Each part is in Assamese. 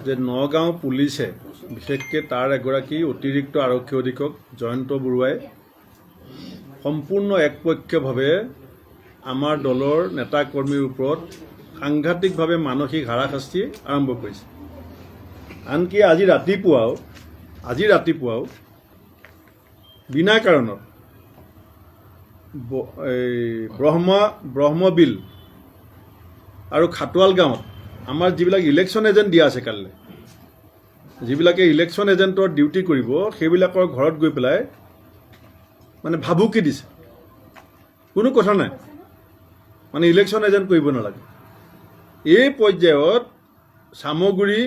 যে নগাঁও পুলিচে বিশেষকৈ তাৰ এগৰাকী অতিৰিক্ত আৰক্ষী অধীক্ষক জয়ন্ত বৰুৱাই সম্পূৰ্ণ একপক্ষীয়ভাৱে আমাৰ দলৰ নেতা কৰ্মীৰ ওপৰত সাংঘাতিকভাৱে মানসিক হাৰাশাস্তি আৰম্ভ কৰিছে। আনকি আজি ৰাতিপুৱাও বিনা কাৰণত ব্ৰহ্মবিল আৰু খাটোৱাল গাঁৱত আমাৰ যিবিলাক ইলেকশ্যন এজেণ্ট দিয়া আছে কালিলৈ, যিবিলাকে ইলেকশ্যন এজেণ্টৰ ডিউটি কৰিব, সেইবিলাকৰ ঘৰত গৈ পেলাই মানে ভাবুকি দিছে। কোনো কথা নাই, মানে ইলেকশ্যন এজেণ্ট কৰিব নালাগে। এই পৰ্যায়ত চামগুৰি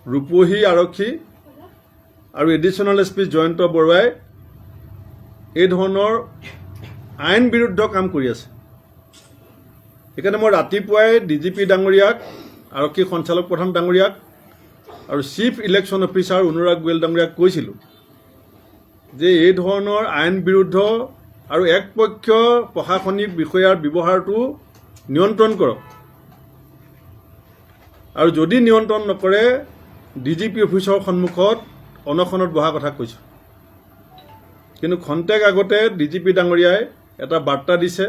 ৰূপহী আৰক্ষী আৰু এডিশ্যনেল এছ পি জয়ন্ত বৰুৱাই এই ধৰণৰ আইন বিৰুদ্ধ কাম কৰি আছে। সেইকাৰণে মই ৰাতিপুৱাই DGP ডাঙৰীয়াক, আৰক্ষী সঞ্চালক প্ৰধান ডাঙৰীয়াক আৰু chief election officer Anurag Goel ডাঙৰীয়াক কৈছিলোঁ যে এই ধৰণৰ আইন বিৰুদ্ধ আৰু একপক্ষীয় প্ৰশাসনিক বিষয়াৰ ব্যৱহাৰটো নিয়ন্ত্ৰণ কৰক, আৰু যদি নিয়ন্ত্ৰণ নকৰে DGP অফিচৰ সন্মুখত অনশনত বহা কথা কৈছোঁ। কিন্তু খন্তেক আগতে DGP ডাঙৰীয়াই এটা বাৰ্তা দিছে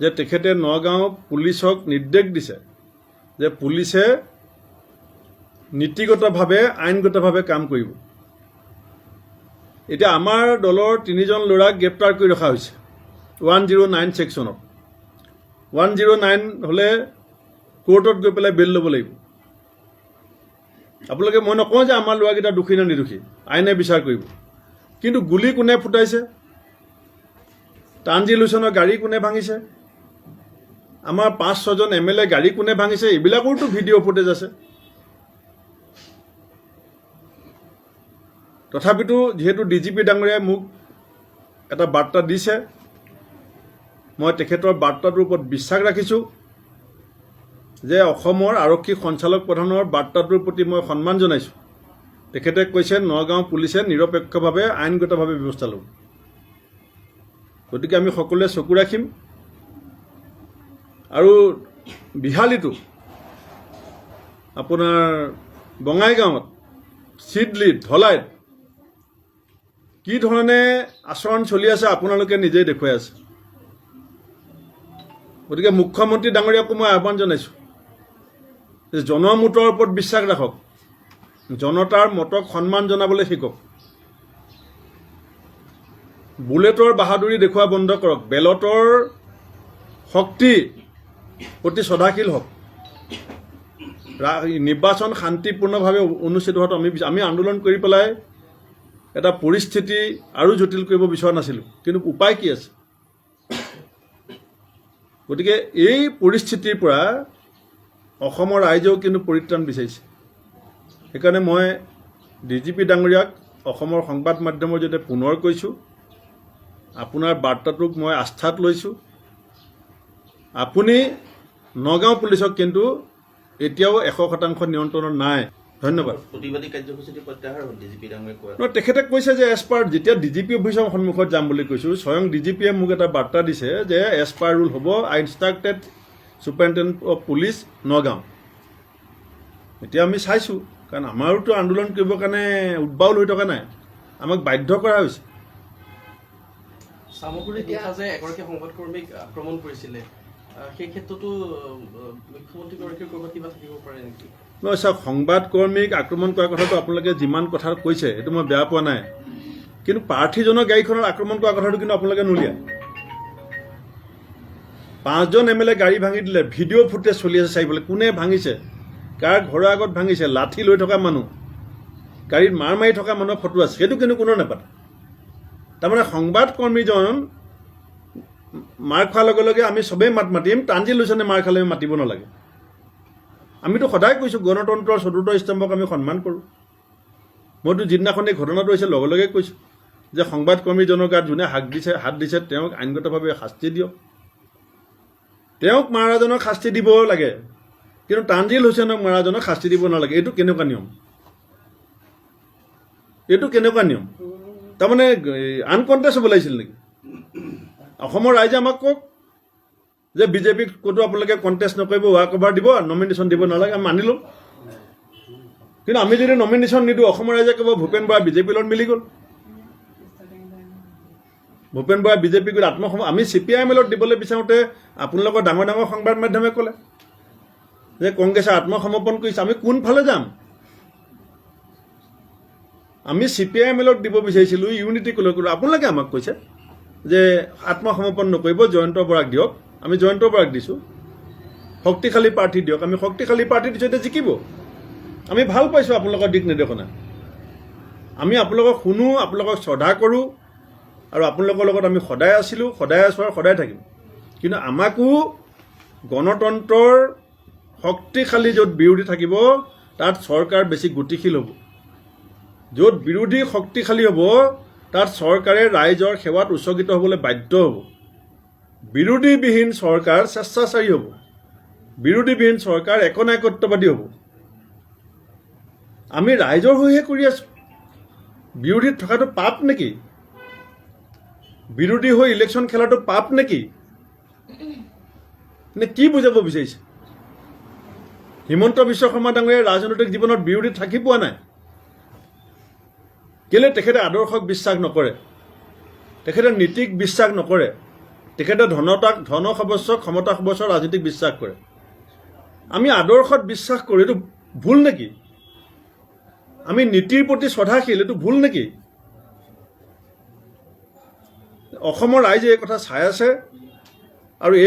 যে তেখেতে নগাঁও পুলিচক নিৰ্দেশ দিছে যে পুলিচে নীতিগতভাৱে আইনগতভাৱে কাম কৰিব। এতিয়া আমাৰ দলৰ 3জন ল'ৰাক গ্ৰেপ্তাৰ কৰি ৰখা হৈছে 109 ছেকশ্যনত। 109 হ'লে কোৰ্টত গৈ পেলাই বেল ল'ব লাগিব। আপোনালোকে, মই নকওঁ যে আমাৰ ল'ৰাকেইটা দোষী নে নিৰ্দোষী, আইনে বিচাৰ কৰিব। কিন্তু গুলি কোনে ফুটাইছে, তানজিল হুছেইনৰ গাড়ী কোনে ভাঙিছে, আমাৰ 5-6জন MLA গাড়ী কোনে ভাঙিছে, এইবিলাকৰতো ভিডিঅ' ফুটেজ আছে। তথাপিতো যিহেতু DGP ডাঙৰীয়াই মোক এটা বাৰ্তা দিছে, মই তেখেতৰ বাৰ্তাটোৰ ওপৰত বিশ্বাস ৰাখিছোঁ যে অসমৰ আৰক্ষী সঞ্চালক প্ৰধানৰ বাৰ্তাটোৰ প্ৰতি মই সন্মান জনাইছোঁ। তেখেতে কৈছে নগাঁও পুলিচে নিৰপেক্ষভাৱে আইনগতভাৱে ব্যৱস্থা ল'ব। গতিকে আমি সকলোৱে চকু ৰাখিম। আৰু বিহালীটো আপোনাৰ বঙাইগাঁৱত, চিডলিত, ধলাইত কি ধৰণে আচৰণ চলি আছে আপোনালোকে নিজেই দেখুৱাই আছে। গতিকে মুখ্যমন্ত্ৰী ডাঙৰীয়াকো মই আহ্বান জনাইছোঁ যে জনমতৰ ওপৰত বিশ্বাস ৰাখক, জনতাৰ মতক সন্মান জনাবলৈ শিকক। বুলেটৰ বাহাদুৰি দেখুওৱা বন্ধ কৰক, বেলটৰ শক্তি প্ৰতি শ্ৰদ্ধাশীল হওক। নিৰ্বাচন শান্তিপূৰ্ণভাৱে অনুষ্ঠিত হোৱাটো আমি আন্দোলন কৰি পেলাই এটা পৰিস্থিতি আৰু জটিল কৰিব বিচৰা নাছিলোঁ, কিন্তু উপায় কি আছে? গতিকে এই পৰিস্থিতিৰ পৰা অসমৰ ৰাইজেও কিন্তু পৰিত্ৰাণ বিচাৰিছে। সেইকাৰণে মই DGP ডাঙৰীয়াক অসমৰ সংবাদ মাধ্যমৰ জৰিয়তে পুনৰ কৈছোঁ, আপোনাৰ বাৰ্তাটোক মই আস্থাত লৈছোঁ। আপুনি নগাঁও পুলিচক কিন্তু এতিয়াও 100% নিয়ন্ত্ৰণত নাই। ধন্যবাদ। প্ৰতিবাদী কাৰ্যসূচীটো প্ৰত্যাহাৰ হ'ল DGP ডাঙৰীয়াই কোৱা। তেখেতে কৈছে যে এজ পাৰ, যেতিয়া DGP অফিচৰ সন্মুখত যাম বুলি কৈছোঁ, স্বয়ং DGPয়ে মোক এটা বাৰ্তা দিছে যে এজ পাৰ ৰুল হ'ব, আই ইনষ্ট্ৰাক্টেড ছুপাৰিণ্টেণ্ডেণ্ট অফ পুলিচ নগাঁও। এতিয়া আমি চাইছোঁ, কাৰণ আমাৰোতো আন্দোলন কৰিবৰ কাৰণে উদ্বাউল হৈ থকা নাই, আমাক বাধ্য কৰা হৈছে। চামগুৰিত দেখা যে এগৰাকী সংবাদকৰ্মীক আক্ৰমণ কৰিছিলে, সেই ক্ষেত্ৰতো মুখ্যমন্ত্ৰীগৰাকীৰ ক'ৰবাত কিবা থাকিব পাৰে নেকি? নহয় চাওক, সংবাদকৰ্মীক আক্ৰমণ কৰাৰ কথাটো আপোনালোকে যিমান কথা কৈছে এইটো মই বেয়া পোৱা নাই, কিন্তু প্ৰাৰ্থীজনৰ গাড়ীখনত আক্ৰমণ কৰাৰ কথাটো কিন্তু আপোনালোকে নুলিয়ায়। 5জন MLA গাড়ী ভাঙি দিলে, ভিডিঅ' ফুটেজ চলি আছে চাৰিফালে, কোনে ভাঙিছে, কাৰ ঘৰৰ আগত ভাঙিছে, লাঠি লৈ থকা মানুহ, গাড়ীত মাৰ মাৰি থকা মানুহৰ ফটো আছে, সেইটো কিন্তু কোনেও নাপাতে। তাৰমানে সংবাদকৰ্মীজন মাৰ খোৱাৰ লগে লগে আমি চবেই মাত মাতিম, তানজিল হুছেইনে মাৰ খালে আমি মাতিব নালাগে। আমিতো সদায় কৈছোঁ গণতন্ত্ৰৰ 4ৰ্থ স্তম্ভক আমি সন্মান কৰোঁ। মইতো যিদিনাখন এই ঘটনাটো হৈছে লগে লগে কৈছোঁ যে সংবাদকৰ্মীজনৰ গাত যোনে হাত দিছে তেওঁক আইনগতভাৱে শাস্তি দিয়ক, তেওঁক মাৰাজনক শাস্তি দিব লাগে, কিন্তু তানজিল হুছেইনক মাৰাজনক শাস্তি দিব নালাগে। এইটো কেনেকুৱা নিয়ম? তাৰমানে আনকণ্টেষ্ট হ'ব লাগিছিল নেকি? অসমৰ ৰাইজে আমাক কওক যে বিজেপিক ক'তো আপোনালোকে কণ্টেষ্ট নকৰিব, ৱাক অভাৰ দিব, নমিনেশ্যন দিব নালাগে, আমি মানি ল'ম। কিন্তু আমি যদি নমিনেশ্যন নিদিওঁ অসমৰ ৰাইজে ক'ব ভূপেন বৰা বিজেপিৰ লগত মিলি গ'ল, ভূপেন বৰা বিজেপিক আমি CPIM লগত দিবলৈ বিচাৰোঁতে আপোনালোকৰ ডাঙৰ ডাঙৰ সংবাদ মাধ্যমে ক'লে যে কংগ্ৰেছে আত্মসমৰ্পণ কৰিছে। আমি কোনফালে যাম? আমি CPIM লগত দিব বিচাৰিছিলোঁ, ইউনিটি কলৈ কৰোঁ। আপোনালোকে আমাক কৈছে যে আত্মসমৰ্পণ নকৰিব, জয়ন্ত বৰাক দিয়ক। আমি জয়ন্ত বৰাক দিছোঁ। শক্তিশালী প্ৰাৰ্থী দিয়ক, আমি শক্তিশালী প্ৰাৰ্থী দিছোঁ, এতিয়া জিকিব। আমি ভাল পাইছোঁ আপোনালোকৰ দিক নিৰ্দেশনা। আমি আপোনালোকক শুনো, আপোনালোকক শ্ৰদ্ধা কৰোঁ, আৰু আপোনালোকৰ লগত আমি সদায় আছিলোঁ, সদায় আছোঁ আৰু সদায় থাকিম। কিন্তু আমাকো গণতন্ত্ৰৰ শক্তিশালী য'ত বিৰোধী থাকিব তাত চৰকাৰ বেছি গতিশীল হ'ব। য'ত বিৰোধী শক্তিশালী হ'ব তাত চৰকাৰে ৰাইজৰ সেৱাত উৎসৰ্গিত হ'বলৈ বাধ্য হ'ব। বিৰোধীবিহীন চৰকাৰ স্বেচ্ছাচাৰী হ'ব, বিৰোধীবিহীন চৰকাৰ একনায়কত্ববাদী হ'ব। আমি ৰাইজৰ হৈহে কৰি আছোঁ। বিৰোধীত থকাটো পাপ নেকি? বিৰোধী হৈ ইলেকশ্যন খেলাটো পাপ নেকি? নে কি বুজাব বিচাৰিছে? হিমন্ত বিশ্ব শৰ্মা ডাঙৰীয়াই ৰাজনৈতিক জীৱনত বিৰোধী থাকি পোৱা নাই। কেলে? তেখেতে আদৰ্শক বিশ্বাস নকৰে, তেখেতে নীতিক বিশ্বাস নকৰে, তেখেতে ধন সৰ্বস্ব ক্ষমতা সৰ্বস্ব ৰাজনীতিক বিশ্বাস কৰে। আমি আদৰ্শত বিশ্বাস কৰোঁ, এইটো ভুল নেকি? আমি নীতিৰ প্ৰতি শ্ৰদ্ধাশীল, এইটো ভুল নেকি? অসমৰ ৰাইজে এই কথা চাই আছে।